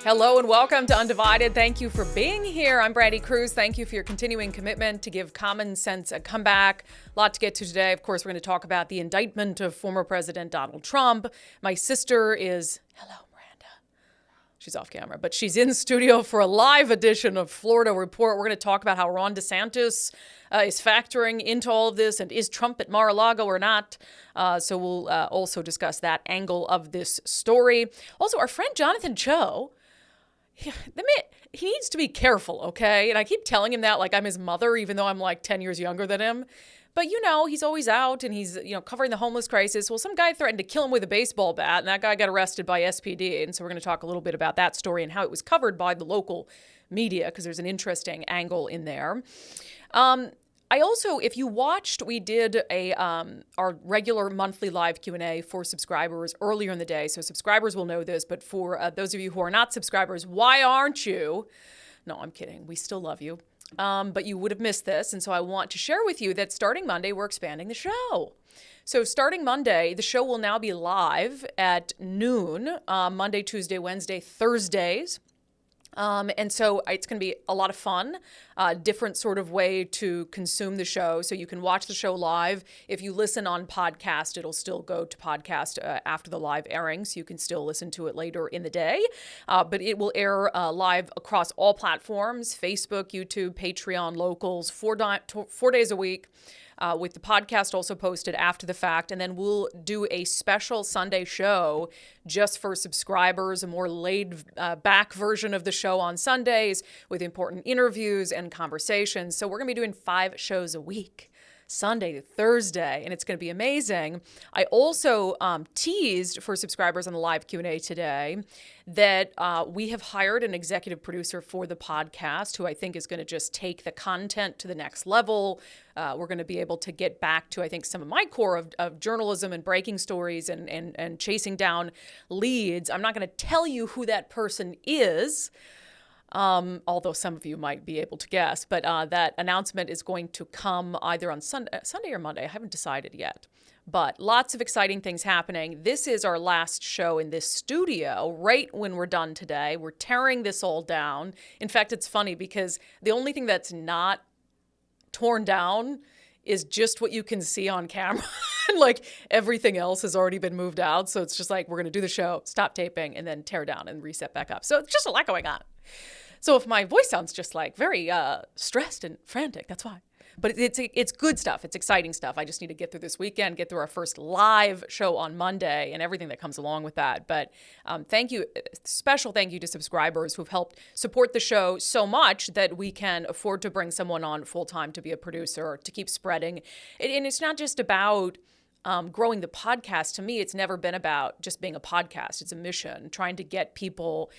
Hello and welcome to Undivided. Thank you for being here. I'm Brandi Kruse. Thank you for your continuing commitment to give common sense a comeback. A lot to get to today. Of course, we're going to talk about the indictment of former President Donald Trump. My sister is, hello, Miranda. She's off camera, but she's in studio for a live edition of Florida Report. We're going to talk about how Ron DeSantis is factoring into all of this, and is Trump at Mar-a-Lago or not? So we'll also discuss that angle of this story. Also, our friend Jonathan Cho, he needs to be careful, okay? And I keep telling him that like I'm his mother, even though I'm like 10 years younger than him. But, you know, he's always out and he's, covering the homeless crisis. Well, some guy threatened to kill him with a baseball bat, and that guy got arrested by SPD. And so we're going to talk a little bit about that story and how it was covered by the local media, because there's an interesting angle in there. I also, if you watched, we did our regular monthly live Q&A for subscribers earlier in the day. So subscribers will know this, but for those of you who are not subscribers, why aren't you? No, I'm kidding. We still love you. But you would have missed this. And so I want to share with you that starting Monday, we're expanding the show. So starting Monday, the show will now be live at noon, Monday, Tuesday, Wednesday, Thursdays. And so it's going to be a lot of fun, different sort of way to consume the show. So you can watch the show live. If you listen on podcast, it'll still go to podcast after the live airing. So you can still listen to it later in the day. But it will air live across all platforms: Facebook, YouTube, Patreon, locals, 4 days a week. With the podcast also posted after the fact. And then we'll do a special Sunday show just for subscribers, a more laid back version of the show on Sundays with important interviews and conversations. So we're going to be doing 5 shows a week, Sunday to Thursday, and it's going to be amazing. I also teased for subscribers on the live Q&A today that we have hired an executive producer for the podcast who I think is going to just take the content to the next level. We're going to be able to get back to, I think, some of my core of journalism and breaking stories and chasing down leads. I'm not going to tell you who that person is, although some of you might be able to guess, but that announcement is going to come either on Sunday or Monday. I haven't decided yet, but lots of exciting things happening. This is our last show in this studio right when we're done today. We're tearing this all down. In fact, it's funny because the only thing that's not torn down is just what you can see on camera. Like everything else has already been moved out. So it's just like, we're going to do the show, stop taping, and then tear down and reset back up. So it's just a lot going on. So if my voice sounds just like very stressed and frantic, that's why. But it's good stuff. It's exciting stuff. I just need to get through this weekend, get through our first live show on Monday and everything that comes along with that. But thank you. Special thank you to subscribers who've helped support the show so much that we can afford to bring someone on full time to be a producer, to keep spreading. And it's not just about growing the podcast. To me, it's never been about just being a podcast. It's a mission, trying to get people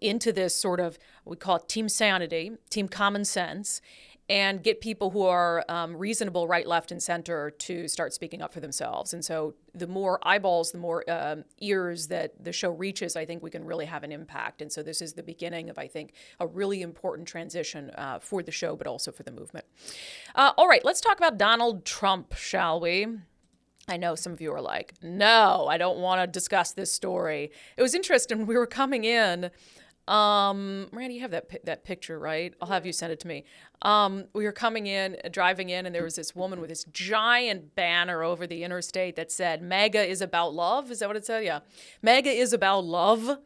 into this sort of, we call it team sanity, team common sense, and get people who are reasonable right, left, and center to start speaking up for themselves. And so the more eyeballs, the more ears that the show reaches, I think we can really have an impact. And so this is the beginning of, I think, a really important transition for the show, but also for the movement. All right, let's talk about Donald Trump, shall we? I know some of you are like, no, I don't want to discuss this story. It was interesting. We were coming in. Randy, you have that picture, right? I'll have you send it to me. We were coming in, driving in, and there was this woman with this giant banner over the interstate that said, MAGA is about love. Is that what it said? Yeah. MAGA is about love.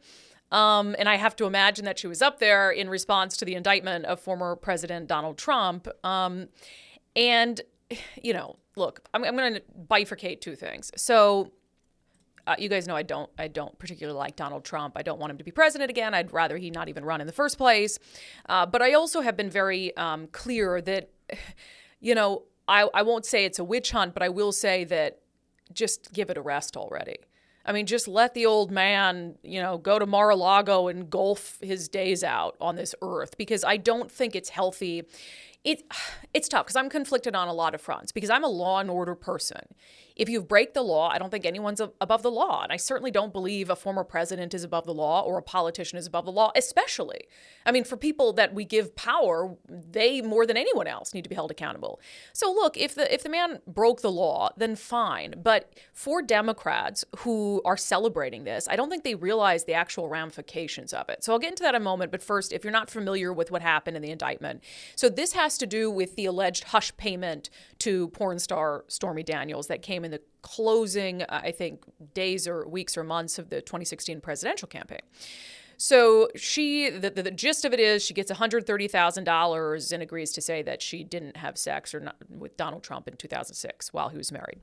And I have to imagine that she was up there in response to the indictment of former President Donald Trump. And, look, I'm going to bifurcate 2 things. So you guys know I don't particularly like Donald Trump. I don't want him to be president again. I'd rather he not even run in the first place. But I also have been very clear that, I won't say it's a witch hunt, but I will say that just give it a rest already. I mean, just let the old man, go to Mar-a-Lago and golf his days out on this earth, because I don't think it's healthy It, it's tough because I'm conflicted on a lot of fronts because I'm a law and order person. If you break the law, I don't think anyone's above the law. And I certainly don't believe a former president is above the law or a politician is above the law, especially. I mean, for people that we give power, they more than anyone else need to be held accountable. So look, if the man broke the law, then fine. But for Democrats who are celebrating this, I don't think they realize the actual ramifications of it. So I'll get into that in a moment. But first, if you're not familiar with what happened in the indictment, so this has to do with the alleged hush payment to porn star Stormy Daniels that came in the closing, I think, days or weeks or months of the 2016 presidential campaign. So the gist of it is she gets $130,000 and agrees to say that she didn't have sex or not with Donald Trump in 2006 while he was married.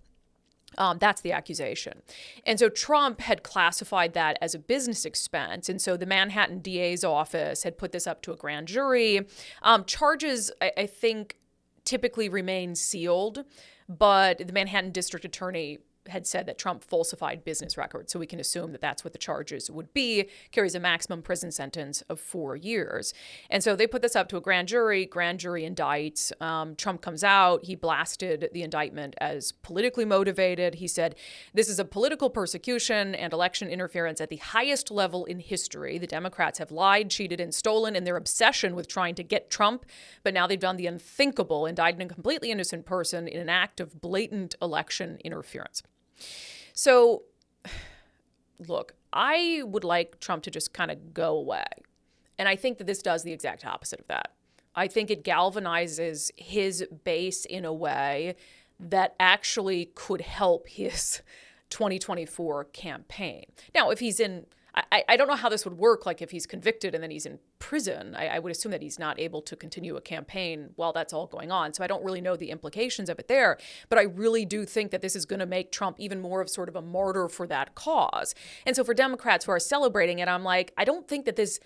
That's the accusation. And so Trump had classified that as a business expense. And so the Manhattan DA's office had put this up to a grand jury. Charges, I think, typically remain sealed, but the Manhattan district attorney had said that Trump falsified business records. So we can assume that that's what the charges would be, carries a maximum prison sentence of 4 years. And so they put this up to a grand jury indicts. Trump comes out. He blasted the indictment as politically motivated. He said, this is a political persecution and election interference at the highest level in history. The Democrats have lied, cheated, and stolen in their obsession with trying to get Trump. But now they've done the unthinkable, indicting a completely innocent person in an act of blatant election interference. So, look, I would like Trump to just kind of go away. And I think that this does the exact opposite of that. I think it galvanizes his base in a way that actually could help his 2024 campaign. Now, if he's in, I don't know how this would work, like if he's convicted and then he's in prison. I would assume that he's not able to continue a campaign while that's all going on. So I don't really know the implications of it there. But I really do think that this is going to make Trump even more of sort of a martyr for that cause. And so for Democrats who are celebrating it, I'm like, I don't think that this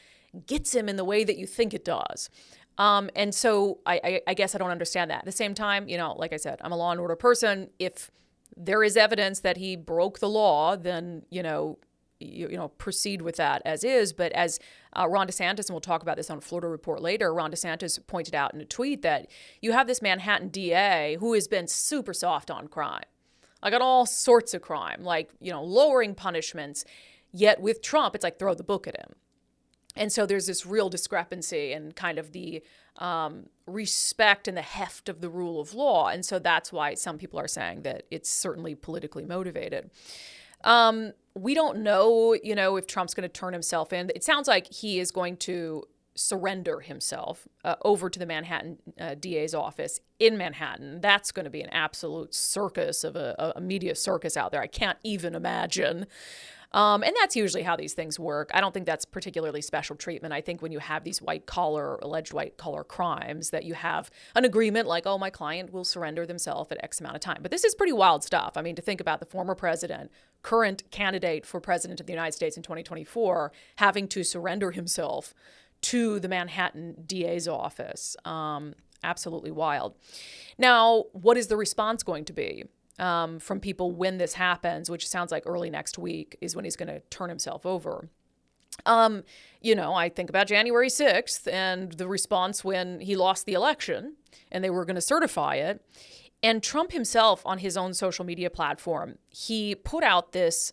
gets him in the way that you think it does. And so I guess I don't understand that. At the same time, like I said, I'm a law and order person. If there is evidence that he broke the law, then, proceed with that as is. But as Ron DeSantis, and we'll talk about this on Florida Report later, Ron DeSantis pointed out in a tweet that you have this Manhattan DA who has been super soft on crime, like on all sorts of crime, like, lowering punishments. Yet with Trump, it's like throw the book at him. And so there's this real discrepancy in kind of the respect and the heft of the rule of law. And so that's why some people are saying that it's certainly politically motivated. We don't know, if Trump's going to turn himself in. It sounds like he is going to surrender himself over to the Manhattan DA's office in Manhattan. That's going to be an absolute circus of a media circus out there. I can't even imagine. And that's usually how these things work. I don't think that's particularly special treatment. I think when you have these alleged white collar crimes, that you have an agreement like, oh, my client will surrender themselves at X amount of time. But this is pretty wild stuff. I mean, to think about the former president, current candidate for president of the United States in 2024, having to surrender himself to the Manhattan DA's office. Absolutely wild. Now, what is the response going to be? From people when this happens, which sounds like early next week is when he's going to turn himself over. I think about January 6th and the response when he lost the election and they were going to certify it. And Trump himself on his own social media platform, he put out this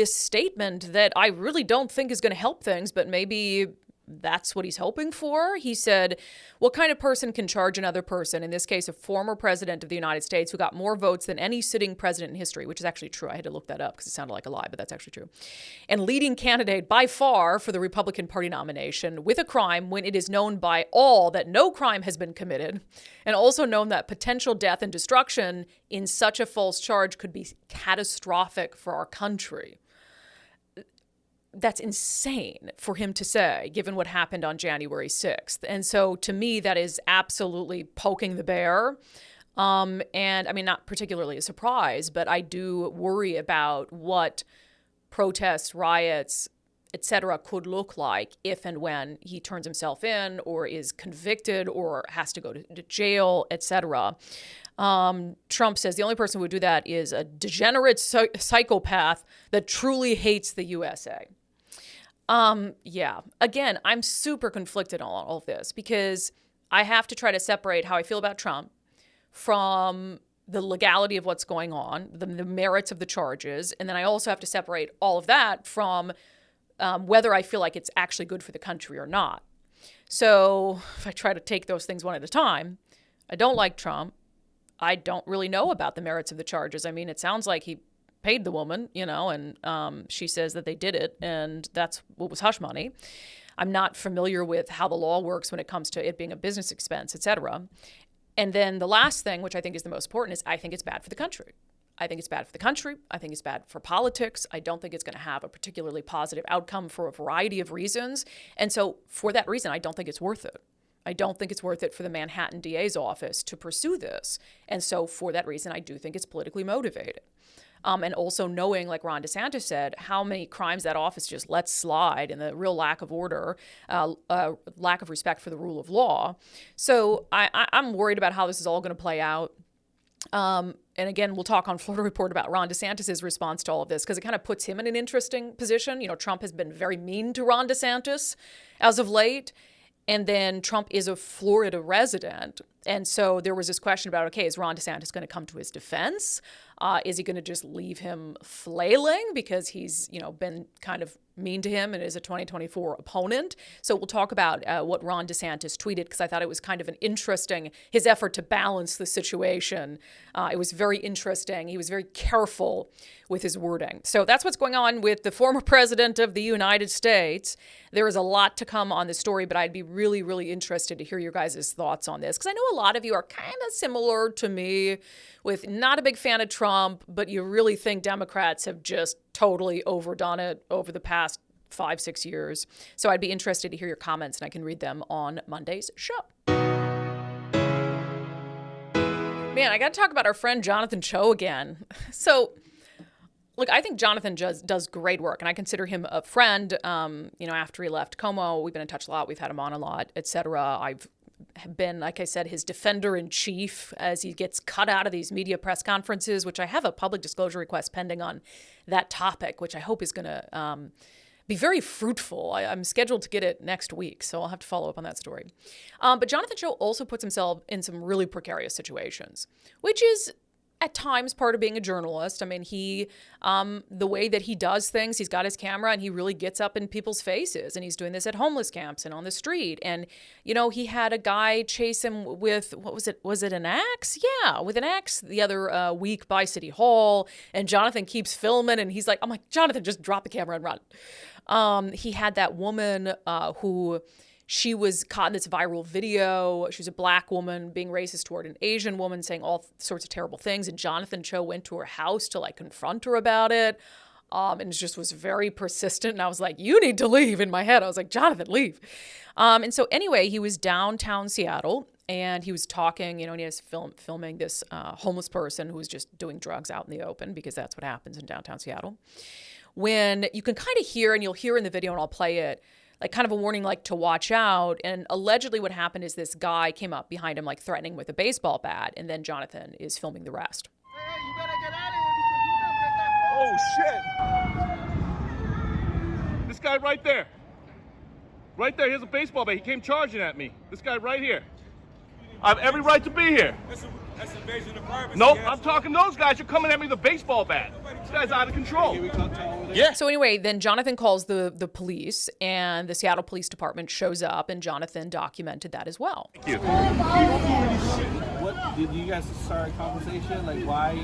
statement that I really don't think is going to help things, but maybe that's what he's hoping for. He said, what kind of person can charge another person, in this case, a former president of the United States who got more votes than any sitting president in history, which is actually true. I had to look that up because it sounded like a lie, but that's actually true. And leading candidate by far for the Republican Party nomination with a crime when it is known by all that no crime has been committed, and also known that potential death and destruction in such a false charge could be catastrophic for our country. That's insane for him to say, given what happened on January 6th. And so to me, that is absolutely poking the bear. And I mean, not particularly a surprise, but I do worry about what protests, riots, etc. could look like if and when he turns himself in or is convicted or has to go to jail, etc. Trump says the only person who would do that is a degenerate psychopath that truly hates the USA. Again, I'm super conflicted on all of this because I have to try to separate how I feel about Trump from the legality of what's going on, the merits of the charges. And then I also have to separate all of that from whether I feel like it's actually good for the country or not. So if I try to take those things one at a time, I don't like Trump. I don't really know about the merits of the charges. I mean, it sounds like he paid the woman, and she says that they did it, and that's what was hush money. I'm not familiar with how the law works when it comes to it being a business expense, et cetera. And then the last thing, which I think is the most important, is I think it's bad for the country. I think it's bad for the country. I think it's bad for politics. I don't think it's going to have a particularly positive outcome for a variety of reasons. And so for that reason, I don't think it's worth it. I don't think it's worth it for the Manhattan DA's office to pursue this. And so for that reason, I do think it's politically motivated. And also knowing, like Ron DeSantis said, how many crimes that office just lets slide and the real lack of order, lack of respect for the rule of law. So I'm worried about how this is all going to play out. And again, we'll talk on Florida Report about Ron DeSantis' response to all of this, because it kind of puts him in an interesting position. Trump has been very mean to Ron DeSantis as of late. And then Trump is a Florida resident. And so there was this question about, okay, is Ron DeSantis going to come to his defense? Is he going to just leave him flailing because he's, been kind of mean to him and is a 2024 opponent? So we'll talk about what Ron DeSantis tweeted, because I thought it was kind of his effort to balance the situation. It was very interesting. He was very careful with his wording. So that's what's going on with the former president of the United States. There is a lot to come on this story, but I'd be really, really interested to hear your guys' thoughts on this, because I know a lot of you are kind of similar to me, with not a big fan of Trump, but you really think Democrats have just totally overdone it over the past 5-6 years. So I'd be interested to hear your comments, and I can read them on Monday's show. Man, I got to talk about our friend Jonathan Cho again. So, look, I think Jonathan does great work, and I consider him a friend. After he left Como, we've been in touch a lot. We've had him on a lot, et cetera. I've been, like I said, his defender-in-chief as he gets cut out of these media press conferences, which I have a public disclosure request pending on that topic, which I hope is going to be very fruitful. I'm scheduled to get it next week, so I'll have to follow up on that story. But Jonathan Cho also puts himself in some really precarious situations, which is at times part of being a journalist. I mean, the way that he does things, he's got his camera and he really gets up in people's faces, and he's doing this at homeless camps and on the street. And, he had a guy chase him with, what was it? Was it an axe? Yeah, with an axe the other week by City Hall. And Jonathan keeps filming, and I'm like, Jonathan, just drop the camera and run. He had that woman who... She was caught in this viral video. She was a black woman being racist toward an Asian woman, saying all sorts of terrible things. And Jonathan Cho went to her house to confront her about it. And it just was very persistent. And I was like, you need to leave. In my head, I was like, Jonathan, leave. And so anyway, he was downtown Seattle, and he was talking, and he was filming this homeless person who was just doing drugs out in the open, because that's what happens in downtown Seattle. When you can kind of hear, and you'll hear in the video, and I'll play it, kind of a warning, to watch out. And allegedly what happened is this guy came up behind him, threatening with a baseball bat. And then Jonathan is filming the rest. Hey, you better get out of here. Oh, shit. This guy right there. Right there. Here's a baseball bat. He came charging at me. This guy right here. I have every right to be here. That's invasion of privacy. Nope, I'm talking to those guys. You're coming at me with a baseball bat. This guy's out of control. Yeah. So anyway, then Jonathan calls the police, and the Seattle Police Department shows up, and Jonathan documented that as well. Thank you. What did you guys start a conversation? Why?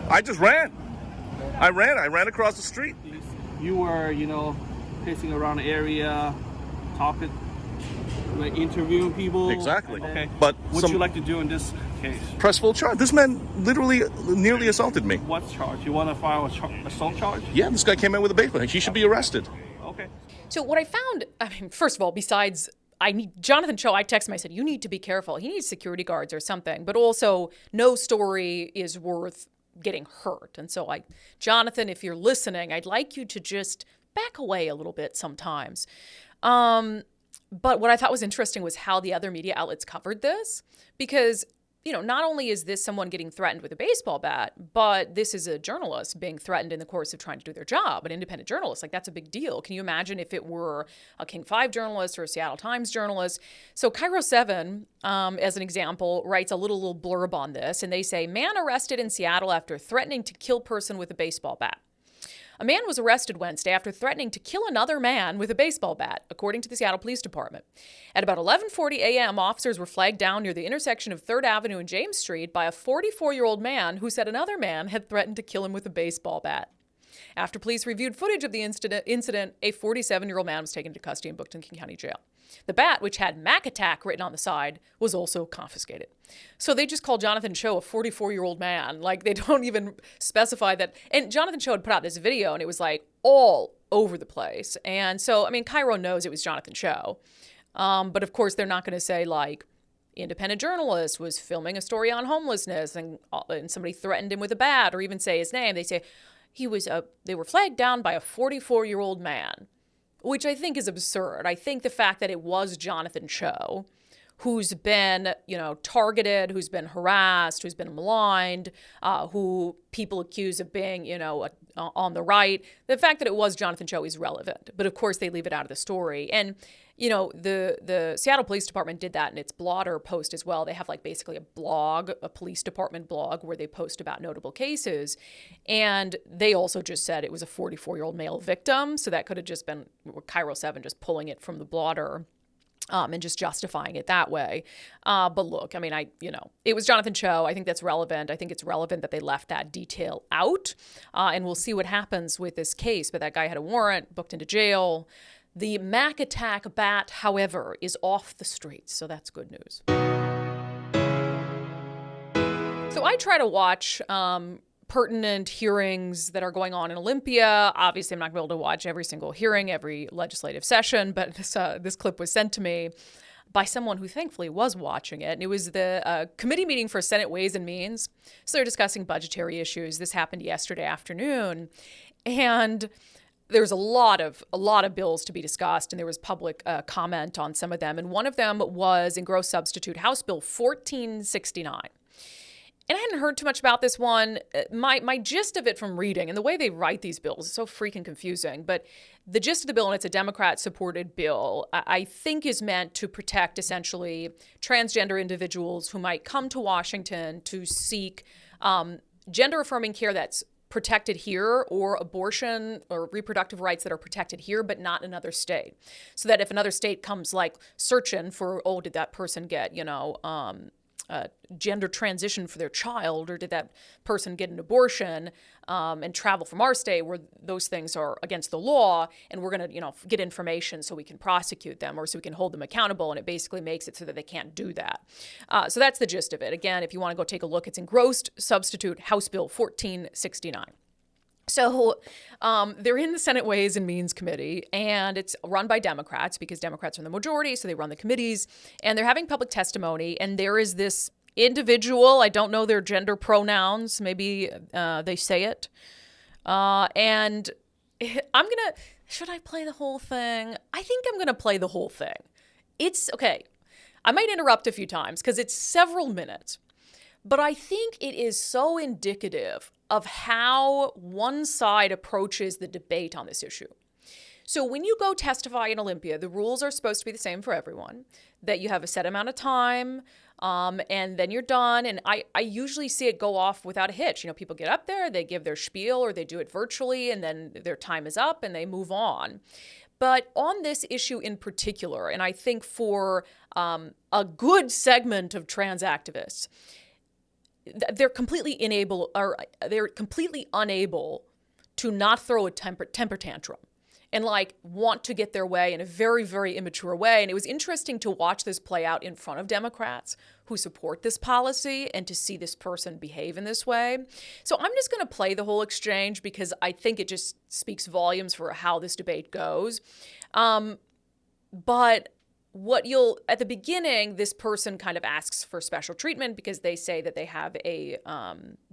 I just ran. I ran across the street. You were, pacing around the area, talking, interviewing people. Exactly. Okay. But what would you like to do in this case? Press full charge. This man literally nearly assaulted me. What charge? You want to file assault charge? Yeah, this guy came in with a baseball. He should be arrested. Okay. So what I found, first of all, besides Jonathan Cho, I texted him, I said, you need to be careful. He needs security guards or something. But also, no story is worth getting hurt. And so Jonathan, if you're listening, I'd like you to just back away a little bit sometimes. But what I thought was interesting was how the other media outlets covered this, because not only is this someone getting threatened with a baseball bat, but this is a journalist being threatened in the course of trying to do their job, an independent journalist. Like, that's a big deal. Can you imagine if it were a King 5 journalist or a Seattle Times journalist? So Kruse 7, as an example, writes a little blurb on this, and they say, man arrested in Seattle after threatening to kill person with a baseball bat. A man was arrested Wednesday after threatening to kill another man with a baseball bat, according to the Seattle Police Department. At about 11:40 a.m., officers were flagged down near the intersection of 3rd Avenue and James Street by a 44-year-old man who said another man had threatened to kill him with a baseball bat. After police reviewed footage of the incident, a 47-year-old man was taken into custody and booked in King County Jail. The bat, which had Mac Attack written on the side, was also confiscated. So they just call Jonathan Cho a 44-year-old man. Like, they don't even specify that. And Jonathan Cho had put out this video, and it was like all over the place. And so, I mean, Cairo knows it was Jonathan Cho. But of course, they're not going to say, like, independent journalist was filming a story on homelessness and somebody threatened him with a bat, or even say his name. They say they were flagged down by a 44-year-old man, which I think is absurd. I think the fact that it was Jonathan Cho, who's been, targeted, who's been harassed, who's been maligned, who people accuse of being, on the right, the fact that it was Jonathan Cho is relevant. But of course, they leave it out of the story. And, the Seattle Police Department did that in its blotter post as well. They have basically a blog, a police department blog, where they post about notable cases. And they also just said it was a 44-year-old male victim. So that could have just been Cairo 7 just pulling it from the blotter. And just justifying it that way. But look, I mean, it was Jonathan Cho. I think that's relevant. I think it's relevant that they left that detail out. And we'll see what happens with this case. But that guy had a warrant, booked into jail. The Mac Attack bat, however, is off the streets. So that's good news. So I try to watch pertinent hearings that are going on in Olympia. Obviously, I'm not going to be able to watch every single hearing, every legislative session, but this clip was sent to me by someone who thankfully was watching it. And it was the committee meeting for Senate Ways and Means. So they're discussing budgetary issues. This happened yesterday afternoon. And there's a lot of bills to be discussed, and there was public comment on some of them. And one of them was in gross substitute House Bill 1469. And I hadn't heard too much about this one. My gist of it from reading, and the way they write these bills is so freaking confusing, but the gist of the bill, and it's a Democrat-supported bill, I think is meant to protect essentially transgender individuals who might come to Washington to seek gender-affirming care that's protected here, or abortion or reproductive rights that are protected here but not in another state. So that if another state comes searching for, did that person get, gender transition for their child, or did that person get an abortion and travel from our state where those things are against the law, and we're going to get information so we can prosecute them or so we can hold them accountable, and it basically makes it so that they can't do that. So that's the gist of it. Again, if you want to go take a look, it's in gross substitute House Bill 1469. So they're in the Senate Ways and Means Committee, and it's run by Democrats because Democrats are in the majority, so they run the committees, and they're having public testimony, and there is this individual, I don't know their gender pronouns, maybe they say it, and should I play the whole thing? I think I'm going to play the whole thing. It's, okay, I might interrupt a few times because it's several minutes, but I think it is so indicative of how one side approaches the debate on this issue. So when you go testify in Olympia, the rules are supposed to be the same for everyone, that you have a set amount of time, and then you're done. And I usually see it go off without a hitch. People get up there, they give their spiel, or they do it virtually, and then their time is up and they move on. But on this issue in particular, and I think for a good segment of trans activists, they're completely unable to not throw a temper tantrum and want to get their way in a very, very immature way. And it was interesting to watch this play out in front of Democrats who support this policy and to see this person behave in this way. So I'm just going to play the whole exchange because I think it just speaks volumes for how this debate goes. But at the beginning, this person kind of asks for special treatment because they say that they have a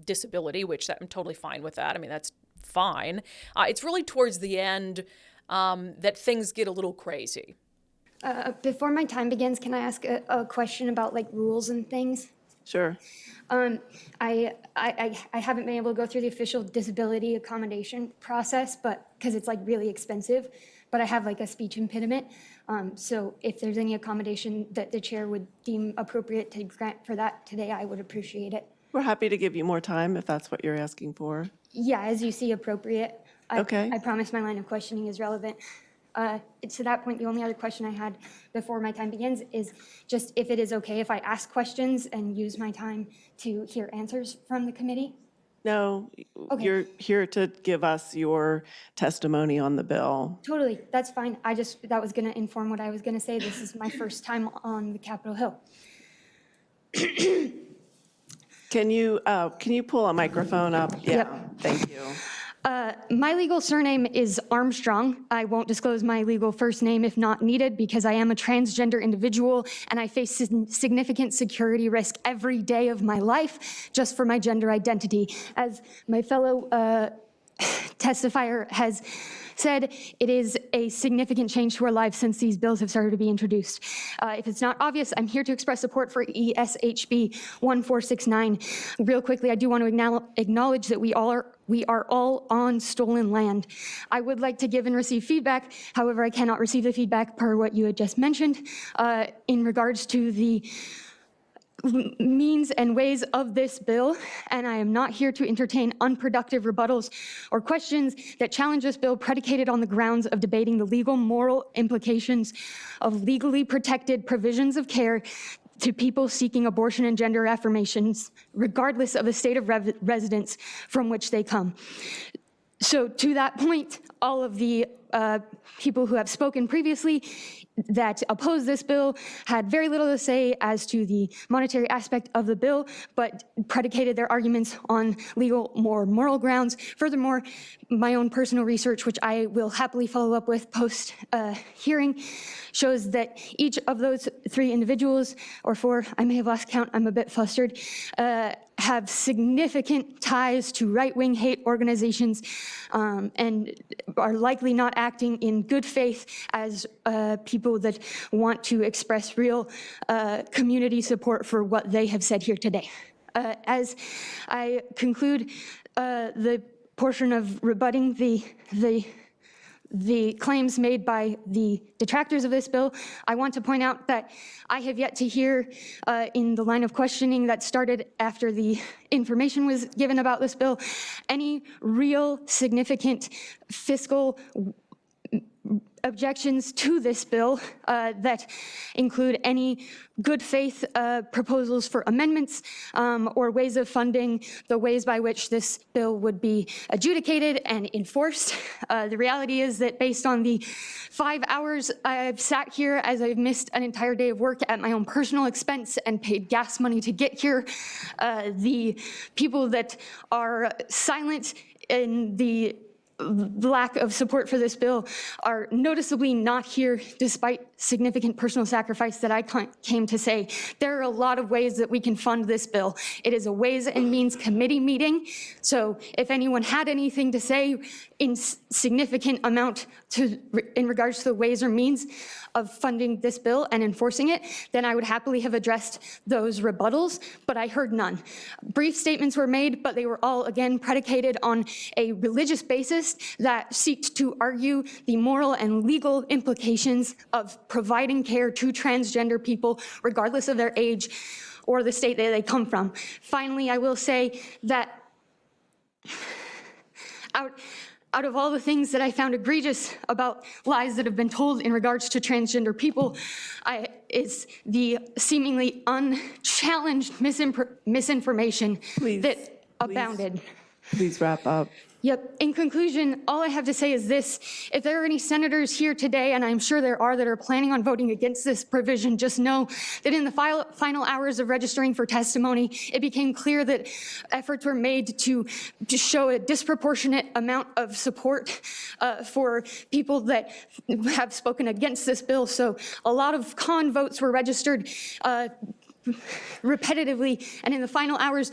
disability, which I'm totally fine with that. I mean, that's fine. It's really towards the end that things get a little crazy. Before my time begins, can I ask a question about rules and things? Sure. I haven't been able to go through the official disability accommodation process, but because it's like really expensive, but I have like a speech impediment. So if there's any accommodation that the chair would deem appropriate to grant for that today, I would appreciate it. We're happy to give you more time if that's what you're asking for. Yeah, as you see appropriate. Okay. I promise my line of questioning is relevant. To that point, the only other question I had before my time begins is just if it is okay if I ask questions and use my time to hear answers from the committee? No, Okay. you're here to give us your testimony on the bill. Totally, that's fine. That was going to inform what I was going to say. This is my first time on the Capitol Hill. Can you pull a microphone up? Yeah, Yep. thank you. My legal surname is Armstrong. I won't disclose my legal first name if not needed because I am a transgender individual and I face significant security risk every day of my life just for my gender identity. As my fellow testifier has said, it is a significant change to our lives since these bills have started to be introduced. If it's not obvious, I'm here to express support for ESHB 1469. Real quickly, I do want to acknowledge that we are all on stolen land. I would like to give and receive feedback. However, I cannot receive the feedback per what you had just mentioned in regards to the means and ways of this bill, and I am not here to entertain unproductive rebuttals or questions that challenge this bill predicated on the grounds of debating the legal moral implications of legally protected provisions of care to people seeking abortion and gender affirmations, regardless of the state of residence from which they come. So to that point, all of the people who have spoken previously that oppose this bill had very little to say as to the monetary aspect of the bill, but predicated their arguments on legal or moral grounds. Furthermore, my own personal research, which I will happily follow up with post hearing, shows that each of those three individuals, or four, I may have lost count, I'm a bit flustered, have significant ties to right-wing hate organizations and are likely not acting in good faith as people that want to express real community support for what they have said here today. As I conclude the portion of rebutting the claims made by the detractors of this bill, I want to point out that I have yet to hear in the line of questioning that started after the information was given about this bill, any real significant fiscal objections to this bill that include any good faith proposals for amendments or ways of funding the ways by which this bill would be adjudicated and enforced. The reality is that based on the 5 hours I've sat here as I've missed an entire day of work at my own personal expense and paid gas money to get here, the people that are silent in the lack of support for this bill are noticeably not here despite significant personal sacrifice that I came to say. There are a lot of ways that we can fund this bill. It is a Ways and Means Committee meeting, so if anyone had anything to say in significant amount in regards to the ways or means of funding this bill and enforcing it, then I would happily have addressed those rebuttals, but I heard none. Brief statements were made, but they were all, again, predicated on a religious basis that seeked to argue the moral and legal implications of providing care to transgender people, regardless of their age or the state that they come from. Finally, I will say that out of all the things that I found egregious about lies that have been told in regards to transgender people, is the seemingly unchallenged misinformation that abounded. Please wrap up. Yep. In conclusion, all I have to say is this. If there are any senators here today, and I'm sure there are, that are planning on voting against this provision, just know that in the final hours of registering for testimony, it became clear that efforts were made to show a disproportionate amount of support for people that have spoken against this bill. So a lot of con votes were registered repetitively, and in the final hours,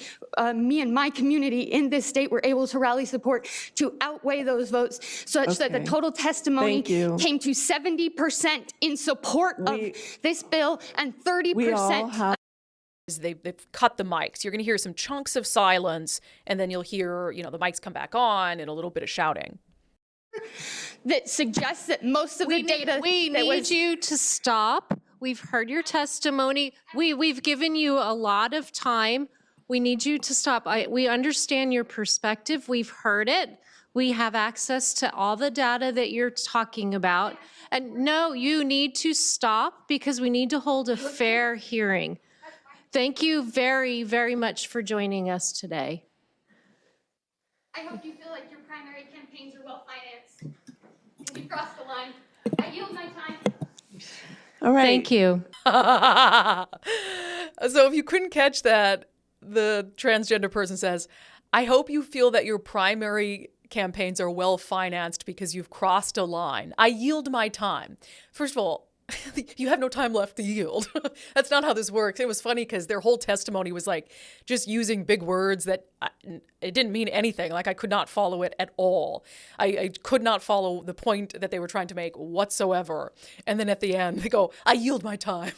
me and my community in this state were able to rally support to outweigh those votes, such that the total testimony came to 70% in support of this bill and 30% They've cut the mics. You're going to hear some chunks of silence, and then you'll hear, the mics come back on and a little bit of shouting. That suggests that most of the data. We need you to stop. We've heard your testimony. We've given you a lot of time. We need you to stop. We understand your perspective. We've heard it. We have access to all the data that you're talking about. And no, you need to stop because we need to hold a fair hearing. Thank you very, very much for joining us today. I hope you feel like your primary campaigns are well financed. You crossed the line. I yield my time. All right. Thank you. So if you couldn't catch that, the transgender person says, I hope you feel that your primary campaigns are well financed because you've crossed a line. I yield my time. First of all, you have no time left to yield. That's not how this works. It was funny because their whole testimony was like just using big words that it didn't mean anything. Like I could not follow it at all. I could not follow the point that they were trying to make whatsoever. And then at the end they go, I yield my time.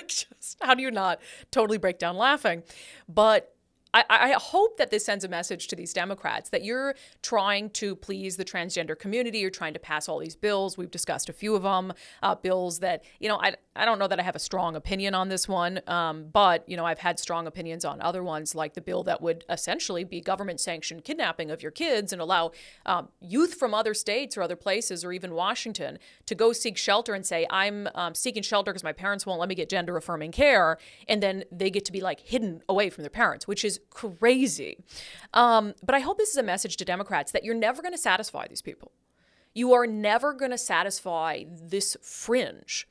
Just, how do you not totally break down laughing? But I hope that this sends a message to these Democrats that you're trying to please the transgender community. You're trying to pass all these bills. We've discussed a few of them, bills that, I don't know that I have a strong opinion on this one, but, I've had strong opinions on other ones, like the bill that would essentially be government-sanctioned kidnapping of your kids and allow youth from other states or other places or even Washington to go seek shelter and say, I'm seeking shelter because my parents won't let me get gender-affirming care, and then they get to be like hidden away from their parents, which is crazy. But I hope this is a message to Democrats that you're never going to satisfy these people. You are never going to satisfy this fringe.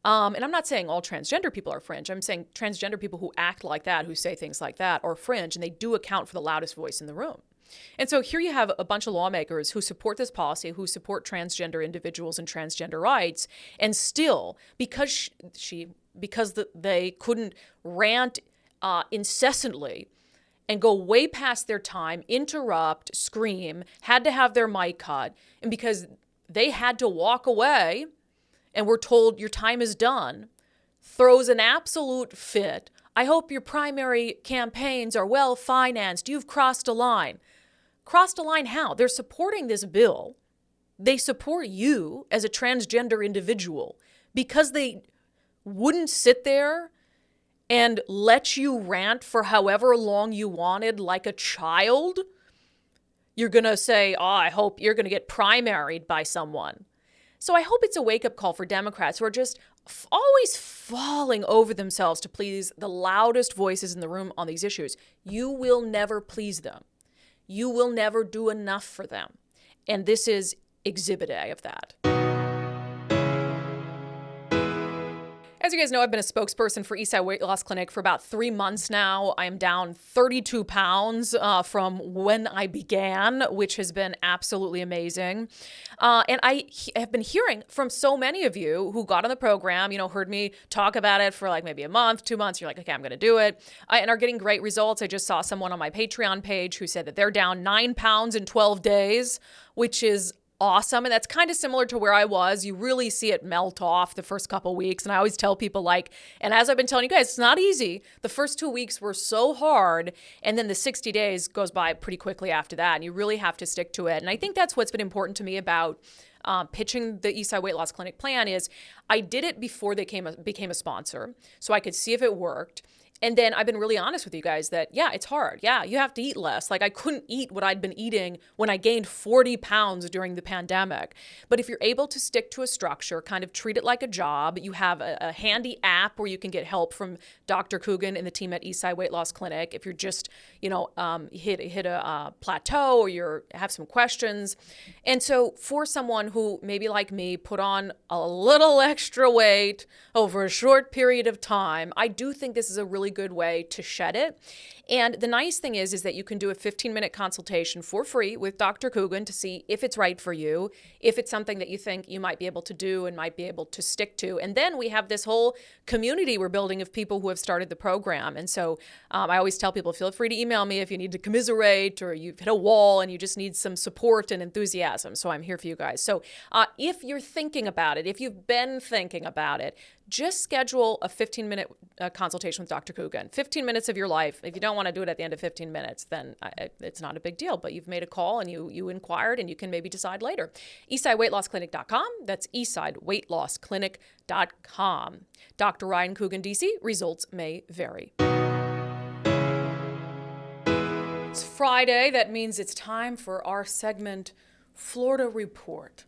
And I'm not saying all transgender people are fringe. I'm saying transgender people who act like that, who say things like that, are fringe, and they do account for the loudest voice in the room. And so here you have a bunch of lawmakers who support this policy, who support transgender individuals and transgender rights, and still, because they couldn't rant incessantly and go way past their time, interrupt, scream, had to have their mic cut, and because they had to walk away and were told your time is done, throws an absolute fit. I hope your primary campaigns are well financed. You've crossed a line. Crossed a line how? They're supporting this bill. They support you as a transgender individual because they wouldn't sit there and let you rant for however long you wanted like a child. You're going to say, I hope you're going to get primaried by someone. So I hope it's a wake-up call for Democrats who are just always falling over themselves to please the loudest voices in the room on these issues. You will never please them. You will never do enough for them. And this is Exhibit A of that. As you guys know, I've been a spokesperson for Eastside Weight Loss Clinic for about 3 months now. I am down 32 pounds from when I began, which has been absolutely amazing. And I have been hearing from so many of you who got on the program, heard me talk about it for like maybe a month, 2 months. You're like, okay, I'm going to do it. And are getting great results. I just saw someone on my Patreon page who said that they're down 9 pounds in 12 days, which is awesome. And that's kind of similar to where I was. You really see it melt off the first couple weeks. And I always tell people and as I've been telling you guys, it's not easy. The first 2 weeks were so hard. And then the 60 days goes by pretty quickly after that. And you really have to stick to it. And I think that's what's been important to me about pitching the Eastside Weight Loss Clinic plan is I did it before they became a sponsor so I could see if it worked. And then I've been really honest with you guys that, yeah, it's hard. Yeah, you have to eat less. Like I couldn't eat what I'd been eating when I gained 40 pounds during the pandemic. But if you're able to stick to a structure, kind of treat it like a job, you have a handy app where you can get help from Dr. Coogan and the team at Eastside Weight Loss Clinic. If you're just, hit a plateau or you have some questions. And so for someone who maybe like me put on a little extra weight over a short period of time, I do think this is a really good way to shed it. And the nice thing is that you can do a 15-minute consultation for free with Dr. Coogan to see if it's right for you, if it's something that you think you might be able to do and might be able to stick to. And then we have this whole community we're building of people who have started the program. And so I always tell people, feel free to email me if you need to commiserate or you've hit a wall and you just need some support and enthusiasm. So I'm here for you guys. So if you're thinking about it, if you've been thinking about it, just schedule a 15-minute consultation with Dr. Coogan. 15 minutes of your life. If you don't want to do it at the end of 15 minutes, then it's not a big deal. But you've made a call and you inquired, and you can maybe decide later. EastSideWeightLossClinic.com. That's EastSideWeightLossClinic.com. Dr. Ryan Coogan, DC. Results may vary. It's Friday. That means it's time for our segment, Florida Report.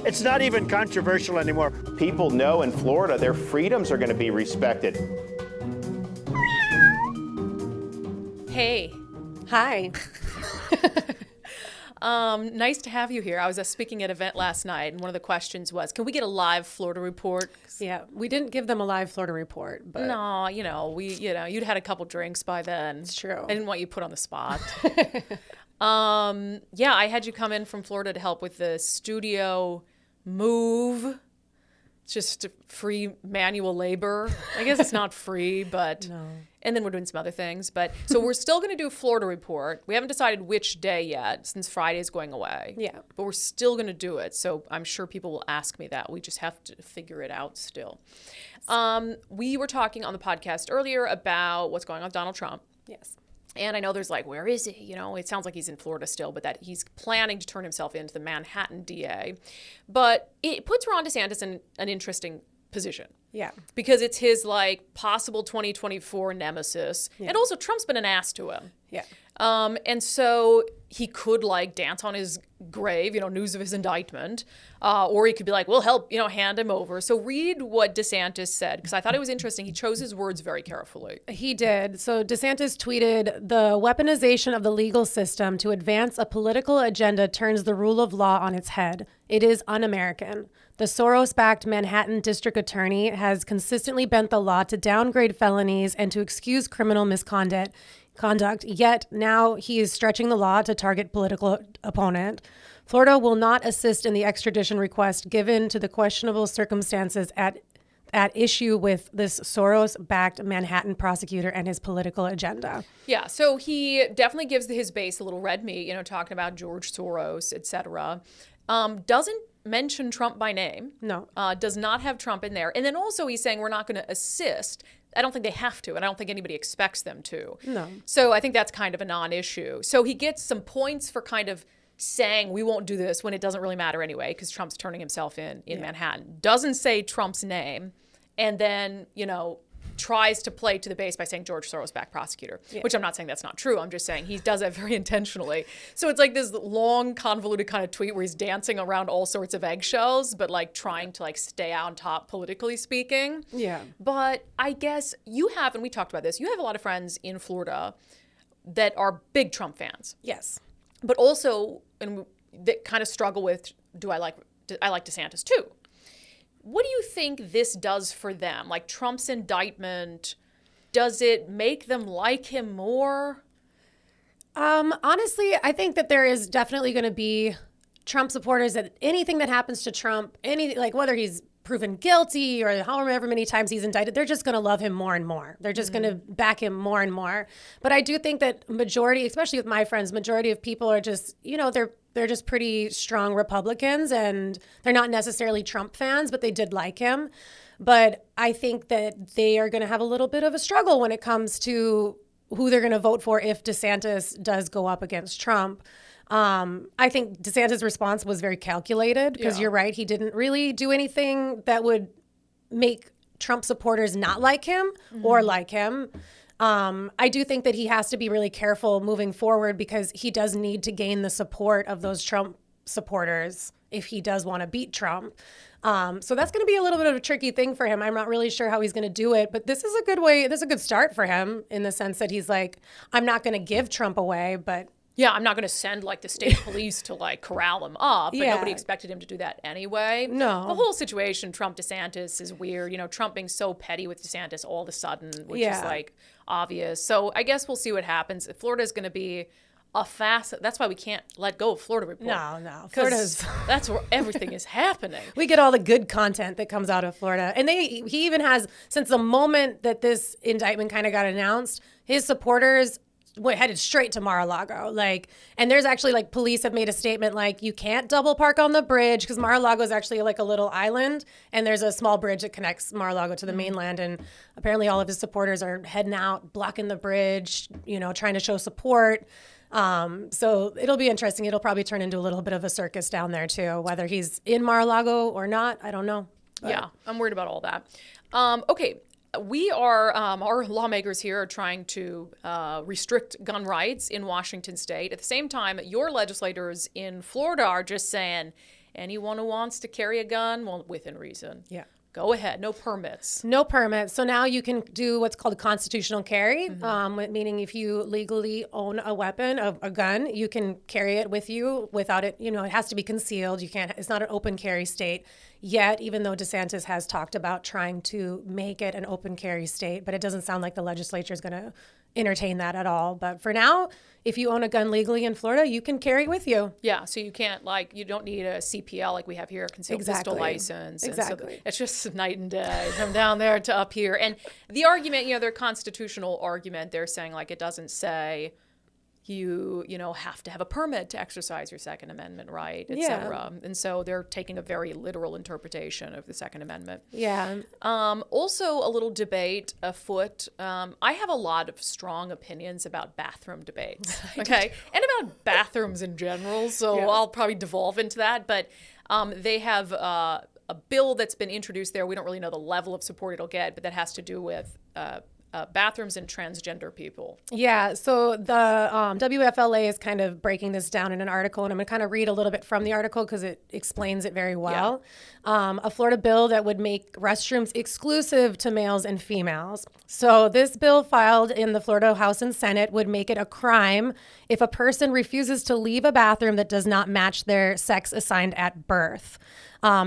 It's not even controversial anymore. People know in Florida their freedoms are going to be respected. Hey. Hi. Nice to have you here. I was speaking at an event last night, and one of the questions was, can we get a live Florida report? Yeah, we didn't give them a live Florida report, but No, you'd had a couple drinks by then. It's true. I didn't want you put on the spot. I had you come in from Florida to help with the studio move. It's just free manual labor. I guess it's not free, but No. And then we're doing some other things. But so we're still going to do a Florida report. We haven't decided which day yet, since Friday is going away. Yeah. But we're still going to do it. So I'm sure people will ask me that. We just have to figure it out still. We were talking on the podcast earlier about what's going on with Donald Trump. yes. And I know there's like, where is he? It sounds like he's in Florida still, but that he's planning to turn himself into the Manhattan DA. But it puts Ron DeSantis in an interesting position. Yeah. Because it's his like possible 2024 nemesis. Yeah. And also Trump's been an ass to him. Yeah. And so he could like dance on his grave, news of his indictment. Or he could be like, we'll help, hand him over. So read what DeSantis said, because I thought it was interesting. He chose his words very carefully. He did. So DeSantis tweeted, the weaponization of the legal system to advance a political agenda turns the rule of law on its head. It is un-American. The Soros-backed Manhattan district attorney has consistently bent the law to downgrade felonies and to excuse criminal misconduct. Yet now he is stretching the law to target political opponent. Florida will not assist in the extradition request given to the questionable circumstances at issue with this Soros-backed Manhattan prosecutor and his political agenda. Yeah, so he definitely gives his base a little red meat, talking about George Soros, et cetera. Doesn't mention Trump by name. No. Does not have Trump in there. And then also he's saying we're not going to assist. I don't think they have to, and I don't think anybody expects them to. No. So I think that's kind of a non-issue. So he gets some points for kind of saying we won't do this when it doesn't really matter anyway, because Trump's turning himself in Manhattan. Doesn't say Trump's name, and then, tries to play to the base by saying George Soros-backed prosecutor, which I'm not saying that's not true. I'm just saying he does that very intentionally. So it's like this long, convoluted kind of tweet where he's dancing around all sorts of eggshells, but like trying to like stay on top politically speaking. Yeah. But I guess you have, and we talked about this, you have a lot of friends in Florida that are big Trump fans. Yes. But also, and that kind of struggle with, I like DeSantis too. What do you think this does for them? Like Trump's indictment, does it make them like him more? Honestly, I think that there is definitely going to be Trump supporters that anything that happens to Trump, whether he's proven guilty or however many times he's indicted, they're just going to love him more and more. They're just going to back him more and more. But I do think that majority, especially with my friends, majority of people are just, they're just pretty strong Republicans, and they're not necessarily Trump fans, but they did like him. But I think that they are going to have a little bit of a struggle when it comes to who they're going to vote for if DeSantis does go up against Trump. I think DeSantis' response was very calculated, because you're right, he didn't really do anything that would make Trump supporters not like him or like him. I do think that he has to be really careful moving forward, because he does need to gain the support of those Trump supporters if he does want to beat Trump. So that's going to be a little bit of a tricky thing for him. I'm not really sure how he's going to do it, but this is a good way. This is a good start for him, in the sense that he's like, I'm not going to give Trump away, but yeah, I'm not going to send like the state police to like corral him up, but nobody expected him to do that anyway. No. The whole situation, Trump-DeSantis, is weird. Trump being so petty with DeSantis all of a sudden, which is like obvious. So I guess we'll see what happens. Florida is going to be that's why we can't let go of Florida Report. No. That's where everything is happening. We get all the good content that comes out of Florida. And he even has, since the moment that this indictment kind of got announced, his supporters headed straight to Mar-a-Lago. Like, and there's actually like police have made a statement like you can't double park on the bridge because Mar-a-Lago is actually like a little island, and there's a small bridge that connects Mar-a-Lago to the mainland. And apparently, all of his supporters are heading out, blocking the bridge, trying to show support. So it'll be interesting. It'll probably turn into a little bit of a circus down there too. Whether he's in Mar-a-Lago or not, I don't know. But. Yeah, I'm worried about all that. Okay. We are, our lawmakers here are trying to restrict gun rights in Washington state. At the same time, your legislators in Florida are just saying anyone who wants to carry a gun, well, within reason. Yeah. Go ahead. No permits. No permits. So now you can do what's called a constitutional carry, meaning if you legally own a weapon, a gun, you can carry it with you without it. It has to be concealed. You can't. It's not an open carry state yet, even though DeSantis has talked about trying to make it an open carry state. But it doesn't sound like the legislature is going to entertain that at all. But for now, if you own a gun legally in Florida, you can carry with you. Yeah, so you can't, you don't need a CPL like we have here, a concealed pistol license. Exactly. So it's just night and day from down there to up here. And the argument, their constitutional argument, they're saying, it doesn't say you have to have a permit to exercise your Second Amendment right, et cetera. And so they're taking a very literal interpretation of the Second Amendment. Yeah. Also, a little debate afoot. I have a lot of strong opinions about bathroom debates, okay? And about bathrooms in general, so I'll probably devolve into that. But they have a bill that's been introduced there. We don't really know the level of support it'll get, but that has to do with bathrooms and transgender people. Yeah, so the WFLA is kind of breaking this down in an article, and I'm going to kind of read a little bit from the article because it explains it very well. Yeah. A Florida bill that would make restrooms exclusive to males and females. So this bill filed in the Florida House and Senate would make it a crime if a person refuses to leave a bathroom that does not match their sex assigned at birth.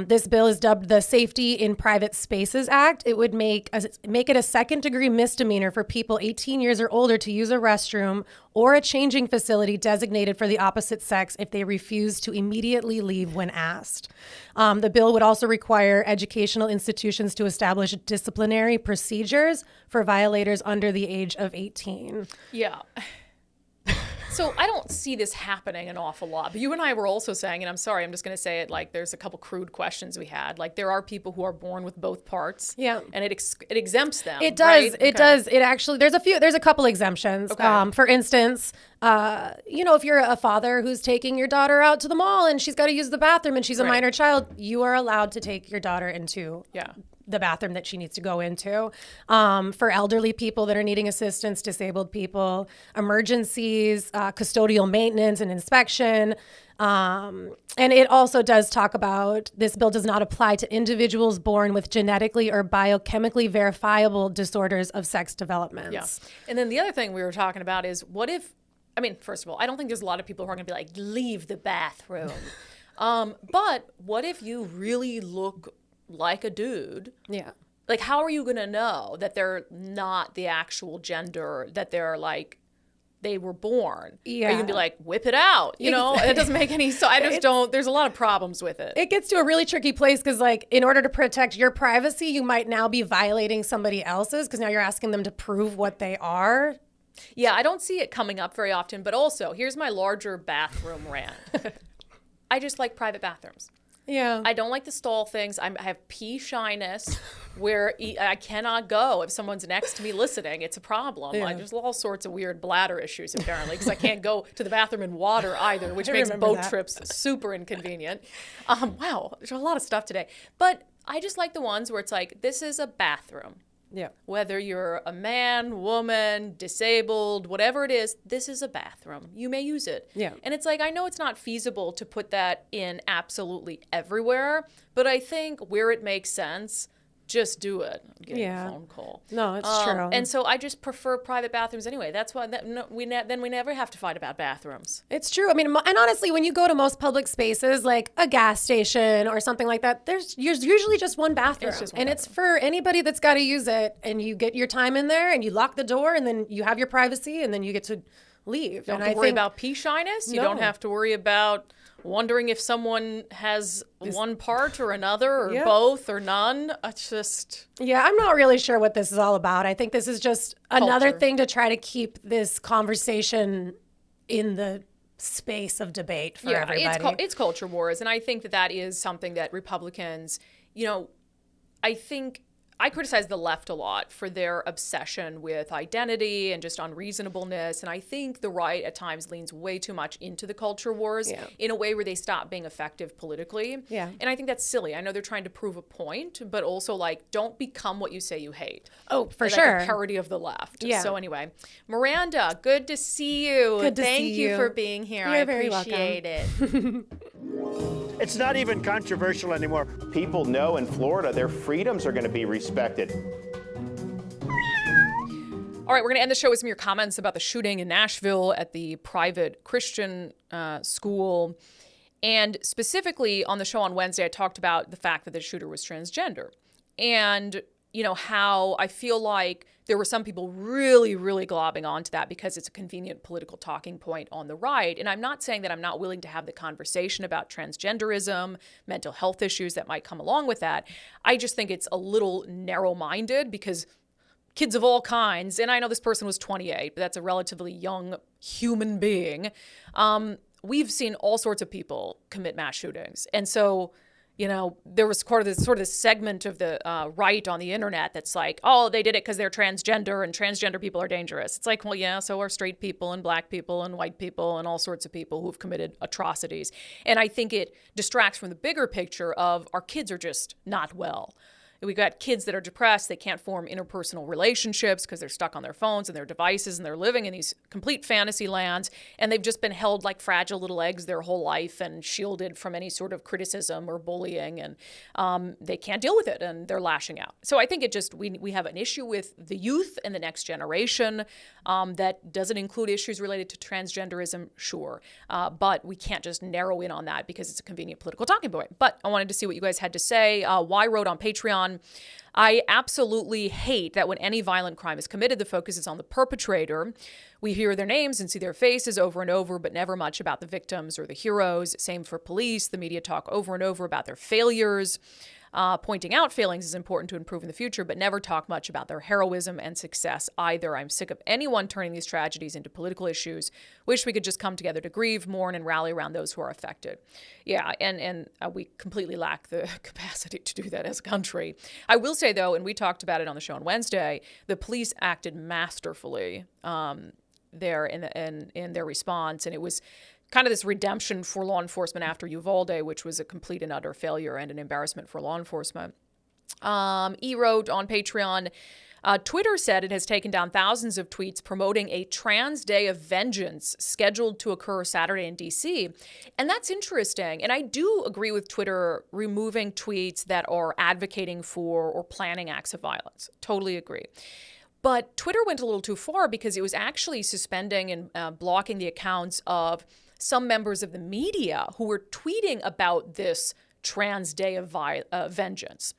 This bill is dubbed the Safety in Private Spaces Act. It would make it a second-degree misdemeanor for people 18 years or older to use a restroom or a changing facility designated for the opposite sex if they refuse to immediately leave when asked. The bill would also require educational institutions to establish disciplinary procedures for violators under the age of 18. Yeah. So I don't see this happening an awful lot. But you and I were also saying, and I'm sorry, I'm just going to say it, there's a couple crude questions we had. There are people who are born with both parts. Yeah. And it exempts them. It does. Right? It does. It actually, there's a couple exemptions. Okay. For instance, if you're a father who's taking your daughter out to the mall and she's got to use the bathroom and she's a minor child, you are allowed to take your daughter into the bathroom that she needs to go into. For elderly people that are needing assistance, disabled people, emergencies, custodial maintenance and inspection. And it also does talk about this bill does not apply to individuals born with genetically or biochemically verifiable disorders of sex development. Yeah. And then the other thing we were talking about is first of all, I don't think there's a lot of people who are going to be like, leave the bathroom. But what if you really look like a dude? Yeah. How are you going to know that they're not the actual gender that they're they were born? Yeah. Are you going to be like, whip it out? It doesn't make any sense. I just don't, there's a lot of problems with it. It gets to a really tricky place because in order to protect your privacy, you might now be violating somebody else's because now you're asking them to prove what they are. Yeah, I don't see it coming up very often, but also, here's my larger bathroom rant. I just like private bathrooms. Yeah. I don't like the stall things. I have pee shyness where I cannot go if someone's next to me listening. It's a problem. Yeah. There's all sorts of weird bladder issues, apparently, because I can't go to the bathroom in water either, which makes boat trips super inconvenient. Wow, there's a lot of stuff today. But I just like the ones where it's this is a bathroom. Yeah. Whether you're a man, woman, disabled, whatever it is, this is a bathroom. You may use it. Yeah. And it's I know it's not feasible to put that in absolutely everywhere, but I think where it makes sense, just do it. I'm getting a phone call. No, it's true. And so I just prefer private bathrooms anyway. That's why we never have to fight about bathrooms. It's true. And honestly, when you go to most public spaces, like a gas station or something like that, there's usually just one bathroom. It's for anybody that's got to use it. And you get your time in there and you lock the door and then you have your privacy and then you get to leave. You don't And have I to worry think about pee shyness. You don't No. have to worry about wondering if someone has one part or another or Yeah. both or none. It's just... Yeah, I'm not really sure what this is all about. I think this is just another Culture. thing to try to keep this conversation in the space of debate for everybody. It's culture wars. And I think that that is something that Republicans, I think I criticize the left a lot for their obsession with identity and just unreasonableness. And I think the right at times leans way too much into the culture wars in a way where they stop being effective politically. Yeah. And I think that's silly. I know they're trying to prove a point, but also like, don't become what you say you hate. Oh, for Like sure. a parody of the left. Yeah. So anyway, Miranda, good to see you. Good to Thank see you you. for being here. You're I very welcome. appreciate it. It's not even controversial anymore. People know in Florida their freedoms are going to be respected. All right, we're going to end the show with some of your comments about the shooting in Nashville at the private Christian school. And specifically on the show on Wednesday, I talked about the fact that the shooter was transgender. And, how I feel like there were some people really, really globbing onto that because it's a convenient political talking point on the right. And I'm not saying that I'm not willing to have the conversation about transgenderism, mental health issues that might come along with that. I just think it's a little narrow-minded because kids of all kinds, and I know this person was 28, but that's a relatively young human being. We've seen all sorts of people commit mass shootings. And so, there was sort of this segment of the right on the internet that's like, oh, they did it because they're transgender and transgender people are dangerous. It's like, well, yeah, so are straight people and black people and white people and all sorts of people who've committed atrocities. And I think it distracts from the bigger picture of our kids are just not well. We've got kids that are depressed. They can't form interpersonal relationships because they're stuck on their phones and their devices, and they're living in these complete fantasy lands. And they've just been held like fragile little eggs their whole life and shielded from any sort of criticism or bullying. And they can't deal with it, and they're lashing out. So I think we have an issue with the youth and the next generation that doesn't include issues related to transgenderism, sure. But we can't just narrow in on that because it's a convenient political talking point. But I wanted to see what you guys had to say. Y wrote on Patreon, I absolutely hate that when any violent crime is committed, the focus is on the perpetrator. We hear their names and see their faces over and over, but never much about the victims or the heroes. Same for police. The media talk over and over about their failures. Pointing out failings is important to improve in the future, but never talk much about their heroism and success either. I'm sick of anyone turning these tragedies into political issues. Wish we could just come together to grieve, mourn, and rally around those who are affected. Yeah, and we completely lack the capacity to do that as a country. I will say, though, and we talked about it on the show on Wednesday, the police acted masterfully there in their response, and it was kind of this redemption for law enforcement after Uvalde, which was a complete and utter failure and an embarrassment for law enforcement. E wrote on Patreon, Twitter said it has taken down thousands of tweets promoting a trans day of vengeance scheduled to occur Saturday in D.C. And that's interesting. And I do agree with Twitter removing tweets that are advocating for or planning acts of violence. Totally agree. But Twitter went a little too far because it was actually suspending and blocking the accounts of some members of the media who were tweeting about this trans day of vengeance.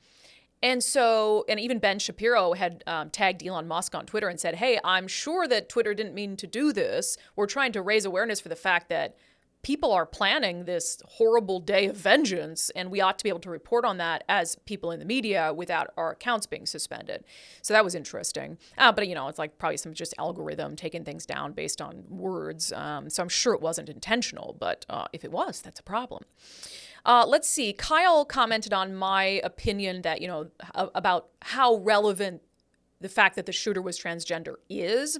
And so, and even Ben Shapiro had tagged Elon Musk on Twitter and said, hey, I'm sure that Twitter didn't mean to do this. We're trying to raise awareness for the fact that people are planning this horrible day of vengeance, and we ought to be able to report on that as people in the media without our accounts being suspended. So that was interesting. But, it's like probably some just algorithm taking things down based on words. So I'm sure it wasn't intentional, but if it was, that's a problem. Let's see. Kyle commented on my opinion that, about how relevant the fact that the shooter was transgender is.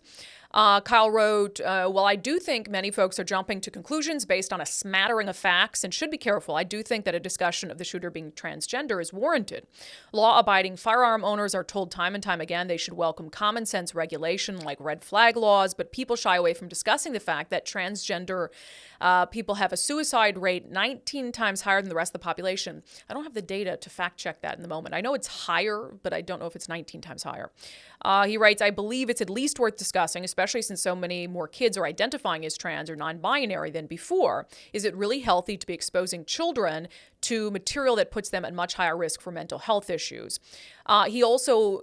Kyle wrote, well, I do think many folks are jumping to conclusions based on a smattering of facts and should be careful. I do think that a discussion of the shooter being transgender is warranted. Law-abiding firearm owners are told time and time again they should welcome common sense regulation like red flag laws, but people shy away from discussing the fact that transgender people have a suicide rate 19 times higher than the rest of the population. I don't have the data to fact check that in the moment. I know it's higher, but I don't know if it's 19 times higher. He writes, I believe it's at least worth discussing, especially since so many more kids are identifying as trans or non-binary than before. Is it really healthy to be exposing children to material that puts them at much higher risk for mental health issues. He also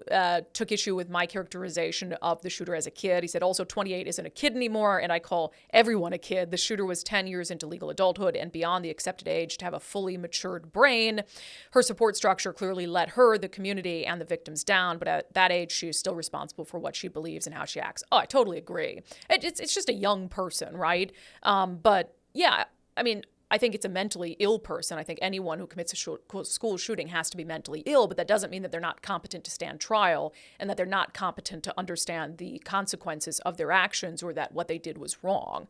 took issue with my characterization of the shooter as a kid. He said also 28 isn't a kid anymore, and I call everyone a kid. The shooter was 10 years into legal adulthood and beyond the accepted age to have a fully matured brain. Her support structure clearly let her, the community, and the victims down, but at that age, she is still responsible for what she believes and how she acts. Oh, I totally agree. It's just a young person, right? But yeah, I mean, I think it's a mentally ill person. I think anyone who commits a school shooting has to be mentally ill, but that doesn't mean that they're not competent to stand trial and that they're not competent to understand the consequences of their actions or that what they did was wrong.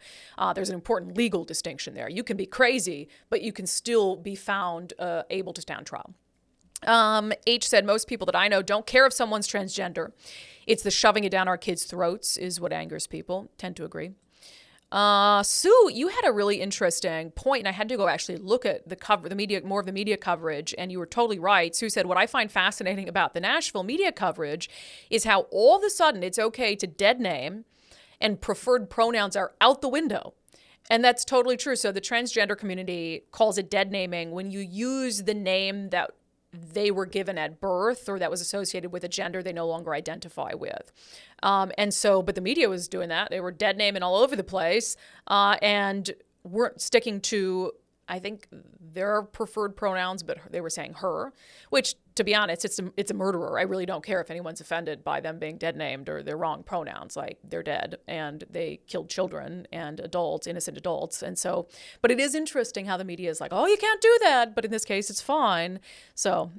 There's an important legal distinction there. You can be crazy, but you can still be found able to stand trial. H said, most people that I know don't care if someone's transgender. It's the shoving it down our kids' throats is what angers people. Tend to agree. Sue, you had a really interesting point, and I had to go actually look at more of the media coverage, and you were totally right. Sue said, what I find fascinating about the Nashville media coverage is how all of a sudden it's okay to dead name and preferred pronouns are out the window. And that's totally true. So the transgender community calls it dead naming when you use the name that they were given at birth or that was associated with a gender they no longer identify with. But the media was doing that. They were dead naming all over the place and weren't sticking to, I think, their preferred pronouns, but they were saying her, which, to be honest, it's a murderer. I really don't care if anyone's offended by them being dead named or their wrong pronouns. Like, they're dead and they killed children and adults, innocent adults. And so, but it is interesting how the media is like, oh, you can't do that. But in this case, it's fine. So,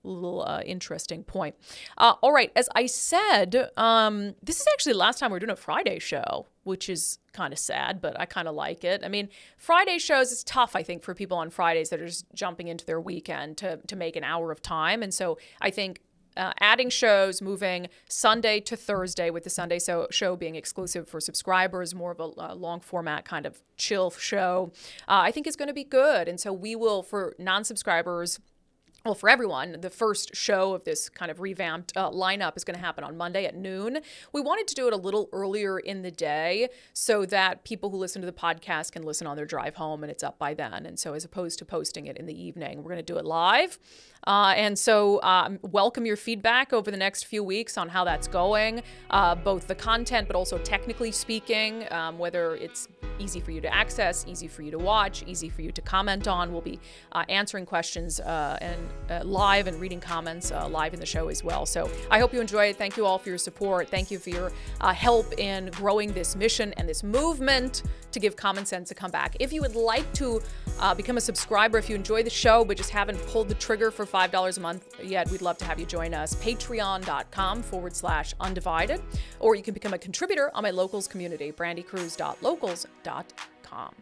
little interesting point. All right. As I said, this is actually the last time we're doing a Friday show, which is kind of sad, but I kind of like it. I mean, Friday shows is tough, I think, for people on Fridays that are just jumping into their weekend to make an hour of time. And so I think adding shows, moving Sunday to Thursday with the Sunday show being exclusive for subscribers, more of a long format kind of chill show, I think is going to be good. And so we will, for non-subscribers, well, for everyone, the first show of this kind of revamped lineup is going to happen on Monday at noon. We wanted to do it a little earlier in the day so that people who listen to the podcast can listen on their drive home and it's up by then. And so as opposed to posting it in the evening, we're going to do it live. Welcome your feedback over the next few weeks on how that's going, both the content, but also technically speaking, whether it's easy for you to access, easy for you to watch, easy for you to comment on. We'll be answering questions live and reading comments live in the show as well. So I hope you enjoy it. Thank you all for your support. Thank you for your help in growing this mission and this movement to give common sense a comeback. If you would like to become a subscriber, if you enjoy the show but just haven't pulled the trigger for $5 a month yet, we'd love to have you join us. Patreon.com/undivided, or you can become a contributor on my locals community, brandykruse.locals.com.